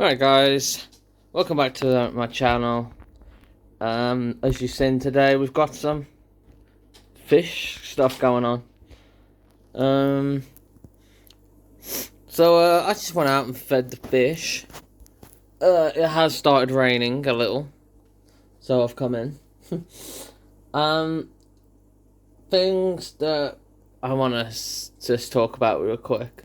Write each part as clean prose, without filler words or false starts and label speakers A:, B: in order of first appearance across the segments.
A: Alright guys, welcome back to my channel. As you've seen today, we've got some fish stuff going on. I just went out and fed the fish. It has started raining a little, so I've come in. Things that I want to just talk about real quick.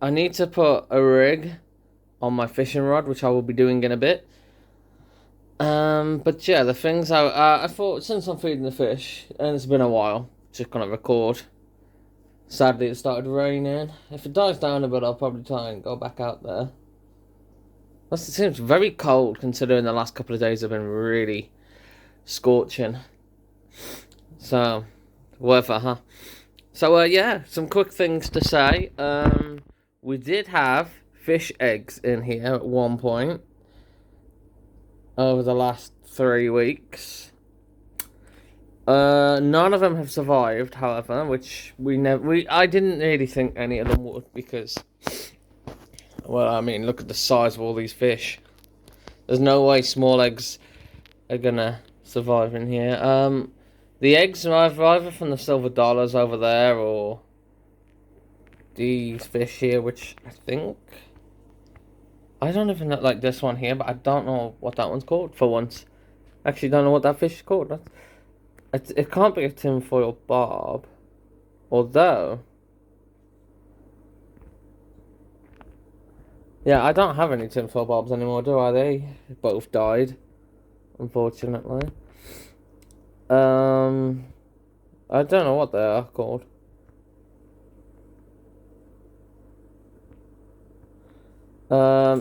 A: I need to put a rig on my fishing rod, which I will be doing in a bit. But yeah, the things I thought, since I'm feeding the fish, and it's been a while, just gonna record. Sadly, it started raining. If it dies down a bit, I'll probably try and go back out there. Plus, it seems very cold considering the last couple of days have been really scorching. So, weather, huh? Yeah, some quick things to say. We did have fish eggs in here at one point over the last 3 weeks. None of them have survived, however, which I didn't really think any of them would, because, well, I mean, look at the size of all these fish. There's no way small eggs are gonna survive in here. The eggs are either from the silver dollars over there, or these fish here, which I don't even like this one here, but I don't know what that one's called for once. Actually, don't know what that fish is called. It can't be a tinfoil barb, although, yeah, I don't have any tinfoil barbs anymore, do I? They both died, unfortunately. I don't know what they are called.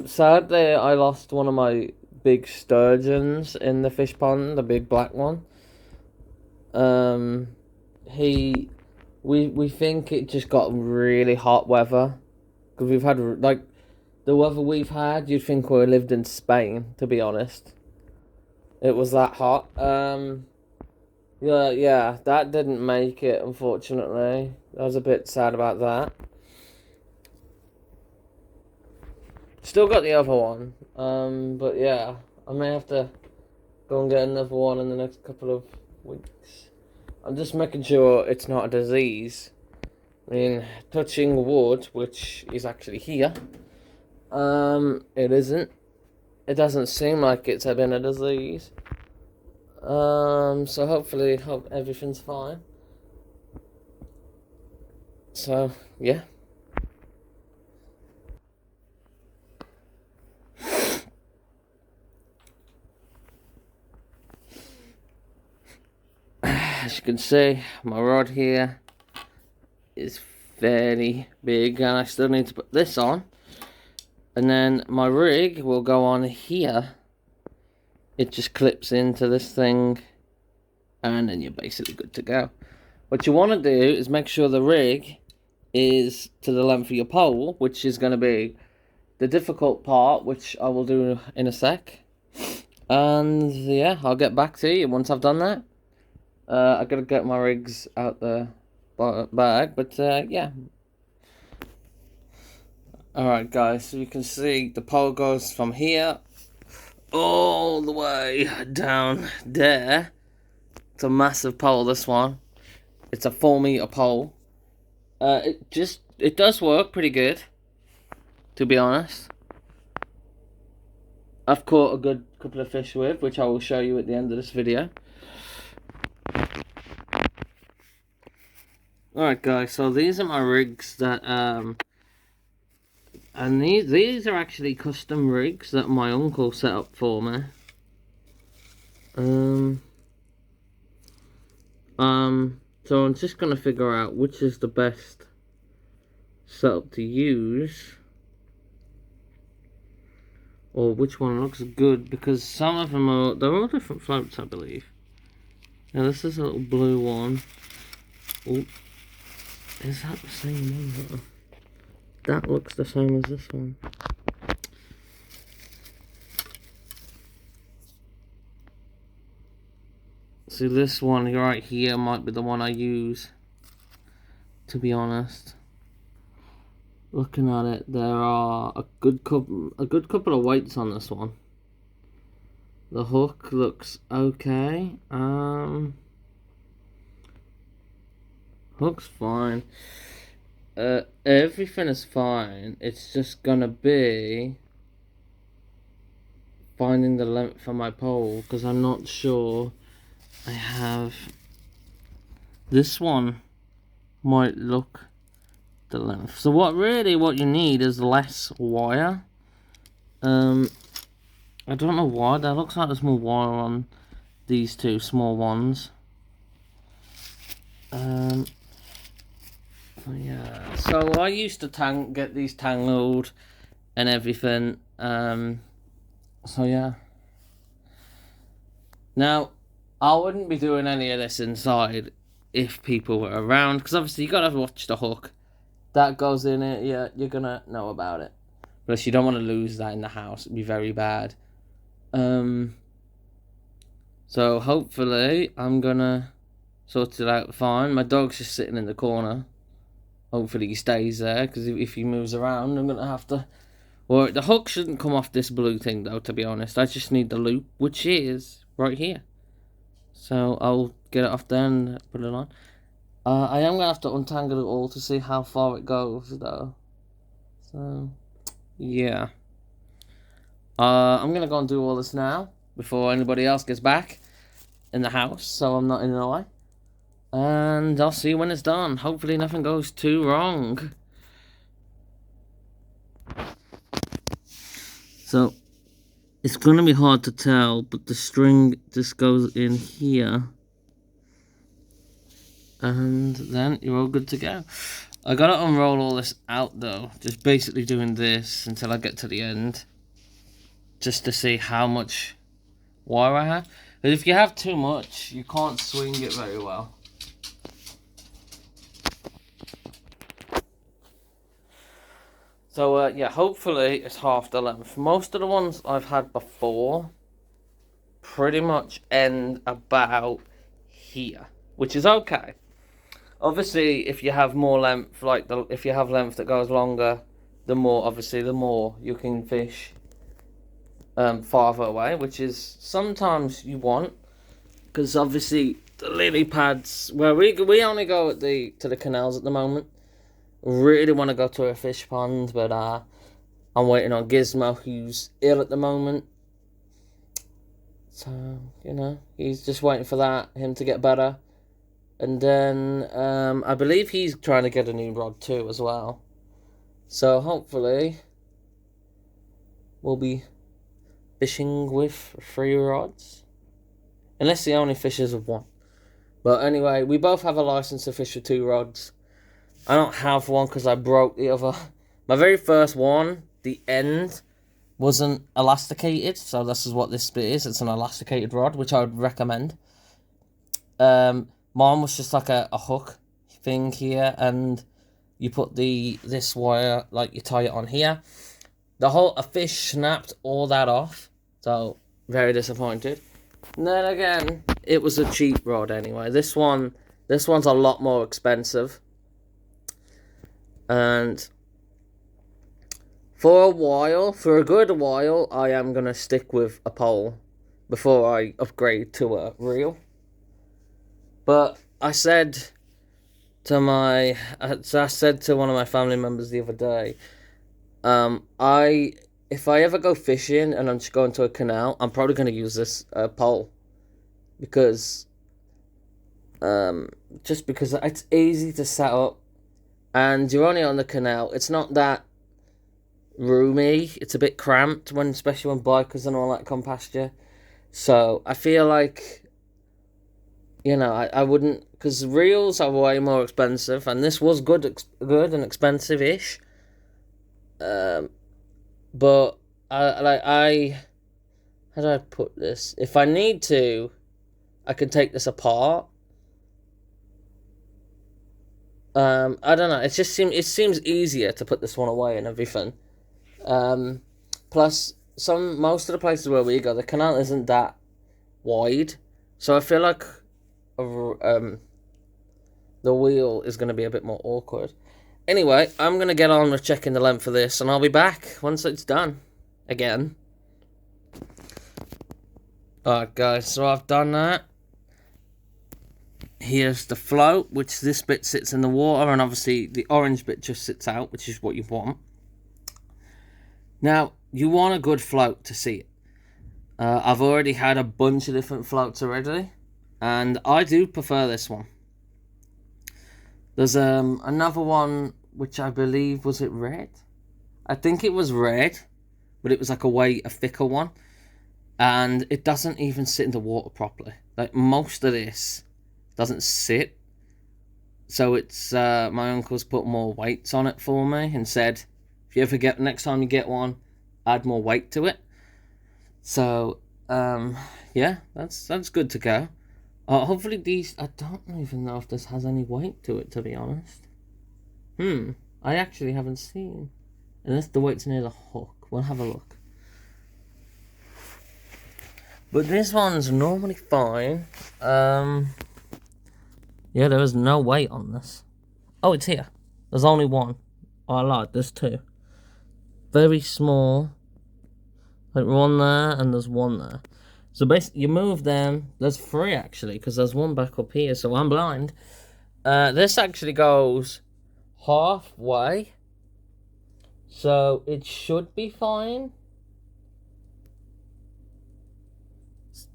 A: Sadly, I lost one of my big sturgeons in the fish pond, the big black one. We think it just got really hot weather, because we've had, like, the weather we've had, you'd think we lived in Spain, to be honest. It was that hot. Yeah, that didn't make it, unfortunately. I was a bit sad about that. Still got the other one. But yeah, I may have to go and get another one in the next couple of weeks. I'm just making sure it's not a disease. I mean, touching wood, which is actually here. It isn't. It doesn't seem like it's been a disease. So hopefully, hope everything's fine. So, yeah. As you can see, my rod here is fairly big, and I still need to put this on. And then my rig will go on here. It just clips into this thing, and then you're basically good to go. What you want to do is make sure the rig is to the length of your pole, which is going to be the difficult part, which I will do in a sec. And yeah, I'll get back to you once I've done that. I gotta get my rigs out the bag, but yeah. Alright guys, so you can see the pole goes from here all the way down there. It's a massive pole, this one. It's a 4-meter pole. It does work pretty good, to be honest. I've caught a good couple of fish with, which I will show you at the end of this video. Alright guys, so these are my rigs that, and these are actually custom rigs that my uncle set up for me. So I'm just gonna figure out which is the best setup to use, or which one looks good, because some of them they're all different floats, I believe. Now this is a little blue one. Oh, is that the same one though? That looks the same as this one. See, this one right here might be the one I use, to be honest. looking at it, there are a good couple of weights on this one. The hook looks okay. Hook's fine. Everything is fine. It's just gonna be finding the length for my pole, because I'm not sure I have. This one might look the length. So what you need is less wire. I don't know why. There looks like there's more wire on these two small ones. Yeah. So I used to get these tangled and everything. So yeah. Now, I wouldn't be doing any of this inside if people were around, because obviously you gotta watch the hook. That goes in it, yeah, you're gonna know about it. Plus, you don't want to lose that in the house. It'd be very bad. So hopefully I'm gonna sort it out fine. My dog's just sitting in the corner. Hopefully he stays there, because if he moves around, I'm gonna have to. Well, the hook shouldn't come off this blue thing though, to be honest. I just need the loop, which is right here. So I'll get it off there and put it on. I am gonna have to untangle it all to see how far it goes though. So yeah. I'm gonna go and do all this now before anybody else gets back in the house, so I'm not in the way. And I'll see you when it's done. Hopefully nothing goes too wrong. So it's gonna be hard to tell, but the string just goes in here. And then you're all good to go. I gotta unroll all this out though, just basically doing this until I get to the end, just to see how much wire I have. But if you have too much, you can't swing it very well. So yeah, hopefully it's half the length. Most of the ones I've had before pretty much end about here, which is okay. Obviously, if you have more length, if you have length that goes longer, the more you can fish farther away, which is sometimes you want, because obviously the lily pads, where we only go to the canals at the moment. Really want to go to a fish pond, but I'm waiting on Gizmo, who's ill at the moment. So, you know, he's just waiting for him to get better. And then, I believe he's trying to get a new rod too as well. So, hopefully, we'll be fishing with 3 rods. Unless he only fishes with 1. But anyway, we both have a license to fish with 2 rods. I don't have one because I broke the other. My very first one, the end wasn't elasticated, so this is what this bit is. It's an elasticated rod, which I would recommend. Mine was just like a hook thing here, and you put this wire, like you tie it on here. A fish snapped all that off, so very disappointed. And then again, it was a cheap rod anyway. This one's a lot more expensive. And for a good while, I am going to stick with a pole before I upgrade to a reel. But I said to one of my family members the other day, if I ever go fishing and I'm just going to a canal, I'm probably going to use this pole. Because it's easy to set up. And you're only on the canal. It's not that roomy. It's a bit cramped, especially when bikers and all that come past you. So I feel like, you know, I wouldn't, because reels are way more expensive, and this was good and expensive-ish. But how do I put this? If I need to, I can take this apart. I don't know. It seems easier to put this one away and everything. Plus, most of the places where we go, the canal isn't that wide, so I feel like the wheel is going to be a bit more awkward. Anyway, I'm going to get on with checking the length of this, and I'll be back once it's done. Again. Alright guys, so I've done that. Here's the float, which this bit sits in the water, and obviously the orange bit just sits out, which is what you want. Now, you want a good float to see it. I've already had a bunch of different floats already, and I do prefer this one. There's another one, which I believe, was it red? I think it was red, but it was like a thicker one. And it doesn't even sit in the water properly. Like, most of this doesn't sit. So it's, my uncle's put more weights on it for me and said, if you ever get, next time you get one, add more weight to it. So, yeah, that's good to go. Hopefully these, I don't even know if this has any weight to it, to be honest. I actually haven't seen. Unless the weight's near the hook. We'll have a look. But this one's normally fine. Yeah, there is no weight on this. Oh, it's here. There's only one. Oh, I lied, there's two. Very small. Like one there, and there's one there. So basically, you move them. There's three, actually, because there's one back up here, so I'm blind. This actually goes halfway. So it should be fine.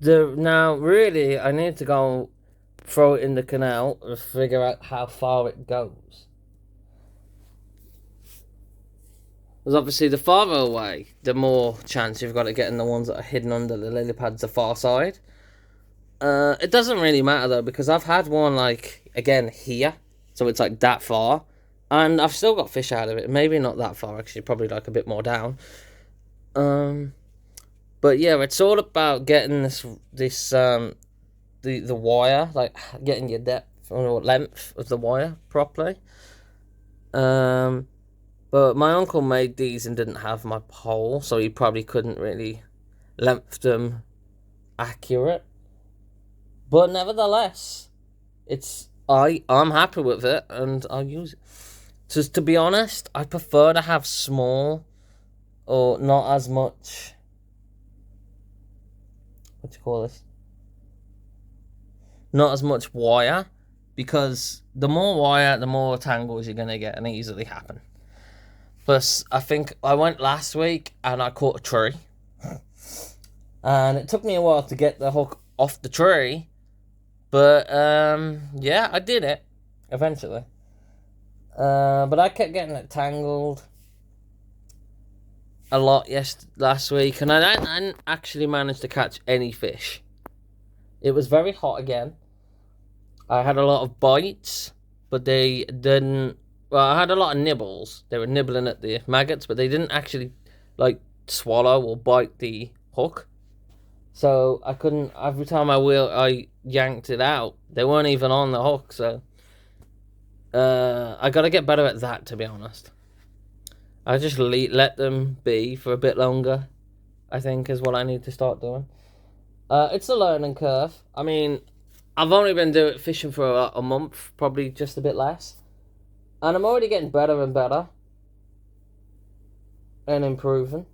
A: Now, really, I need to go throw it in the canal and figure out how far it goes. Because obviously, the farther away, the more chance you've got of getting the ones that are hidden under the lily pads the far side. It doesn't really matter, though, because I've had one, like, again, here. So it's, like, that far. And I've still got fish out of it. Maybe not that far, actually. Probably, like, a bit more down. But yeah, it's all about getting the wire, like getting your depth or length of the wire properly. But my uncle made these and didn't have my pole, so he probably couldn't really length them accurate. But nevertheless, I'm happy with it and I'll use it. Just to be honest, I prefer to have small or not as much. What do you call this? Not as much wire, because the more wire, the more tangles you're gonna get, and it easily happen. Plus, I think I went last week and I caught a tree, and it took me a while to get the hook off the tree, but yeah, I did it eventually. But I kept getting it tangled a lot last week, and I didn't actually manage to catch any fish. It was very hot again. I had a lot of bites, but they didn't. Well, I had a lot of nibbles. They were nibbling at the maggots, but they didn't actually like swallow or bite the hook. So I couldn't. Every time I yanked it out, they weren't even on the hook. So I got to get better at that, to be honest. I just let them be for a bit longer, I think, is what I need to start doing. It's a learning curve. I mean, I've only been fishing for a month, probably just a bit less. And I'm already getting better and better. And improving.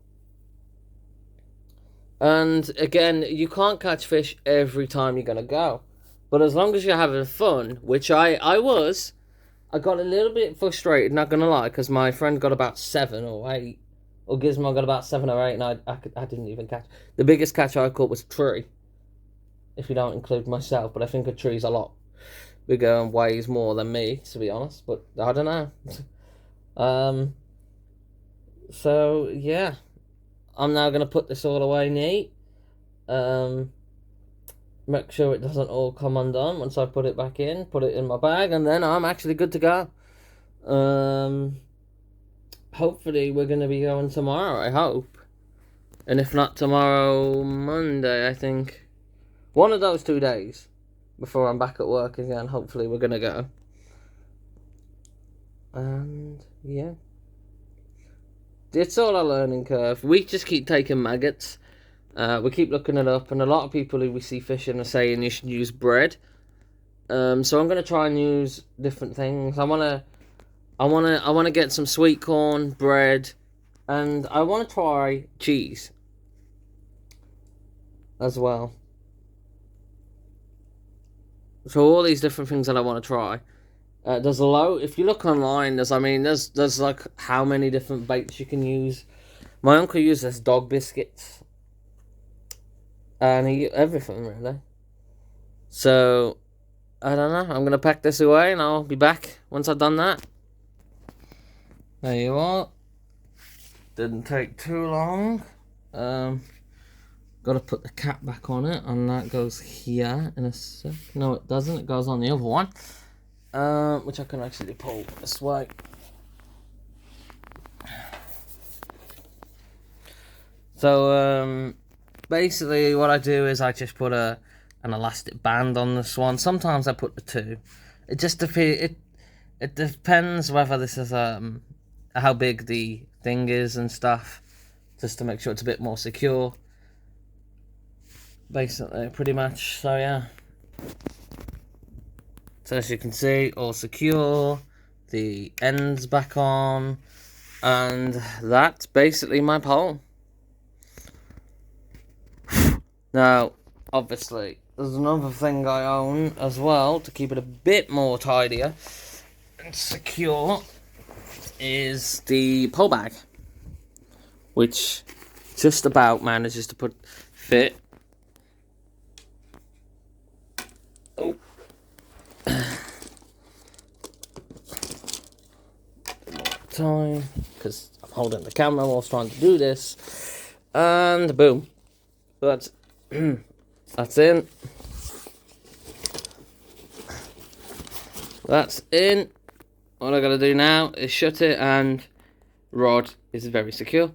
A: And again, you can't catch fish every time you're going to go. But as long as you're having fun, which I was, I got a little bit frustrated, not going to lie, because my friend got about 7 or 8. Or Gizmo got about 7 or 8, and I didn't even catch. The biggest catch I caught was a tree. If you don't include myself, but I think a tree's a lot bigger and weighs more than me, to be honest. But I don't know. So, yeah. I'm now going to put this all away neat. Make sure it doesn't all come undone once I put it back in. Put it in my bag, and then I'm actually good to go. Hopefully we're going to be going tomorrow, I hope. And if not tomorrow, Monday, I think. One of those 2 days before I'm back at work again. Hopefully we're going to go. And, yeah. It's all a learning curve. We just keep taking maggots. We keep looking it up. And a lot of people who we see fishing are saying you should use bread. So I'm going to try and use different things. I want to I wanna get some sweet corn bread, and I wanna try cheese as well. So all these different things that I want to try. There's a lot. If you look online, there's like how many different baits you can use. My uncle uses dog biscuits, and he everything really. So I don't know. I'm gonna pack this away, and I'll be back once I've done that. There you are. Didn't take too long. Got to put the cap back on it, and that goes here in a sec. No, it doesn't. It goes on the other one, which I can actually pull this way. So basically, what I do is I just put an elastic band on this one. Sometimes I put the two. It just it depends whether this is how big the thing is and stuff, just to make sure it's a bit more secure. Basically, pretty much. So yeah. So as you can see, all secure. The ends back on, and that's basically my pole. Now, obviously, there's another thing I own as well to keep it a bit more tidier and secure. Is the pole bag, which just about manages to fit. Oh. Time, because I'm holding the camera whilst trying to do this, and boom, that's that's in. That's in. All I gotta do now is shut it, and rod is very secure.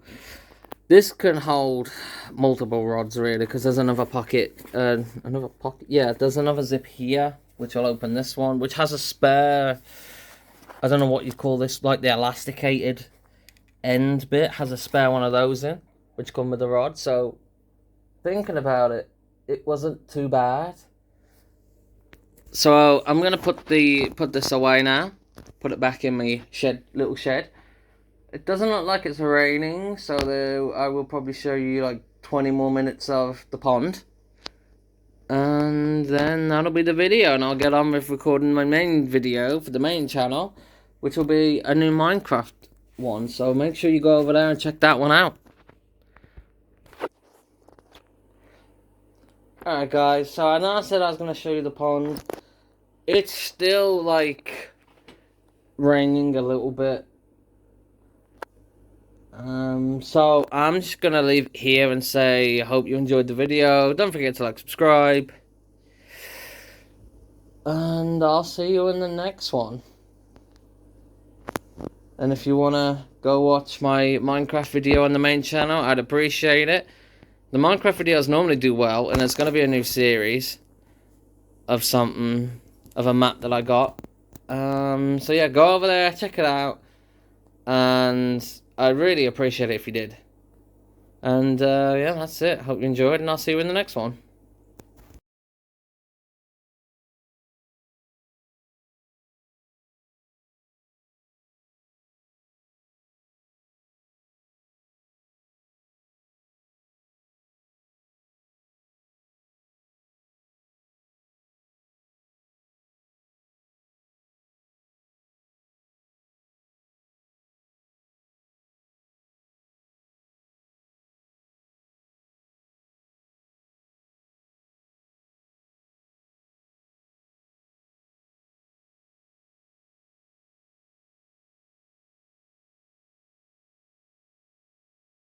A: This can hold multiple rods really, because there's another pocket. Yeah, there's another zip here, which I'll open this one, which has a spare. I don't know what you'd call this, like the elasticated end bit has a spare one of those in, which come with the rod. So thinking about it, it wasn't too bad. So I'm gonna put this away now. Put it back in my little shed. It doesn't look like it's raining, so I will probably show you like 20 more minutes of the pond. And then that'll be the video, and I'll get on with recording my main video for the main channel, which will be a new Minecraft one. So make sure you go over there and check that one out. Alright guys, so I know I said I was going to show you the pond. It's still like raining a little bit. So I'm just gonna leave it here and say I hope you enjoyed the video. Don't forget to like, subscribe, and I'll see you in the next one. And if you wanna go watch my Minecraft video on the main channel, I'd appreciate it. The Minecraft videos normally do well, and there's gonna be a new series of a map that I got. So yeah, go over there, check it out, and I'd really appreciate it if you did. And yeah, that's it. Hope you enjoyed, and I'll see you in the next one.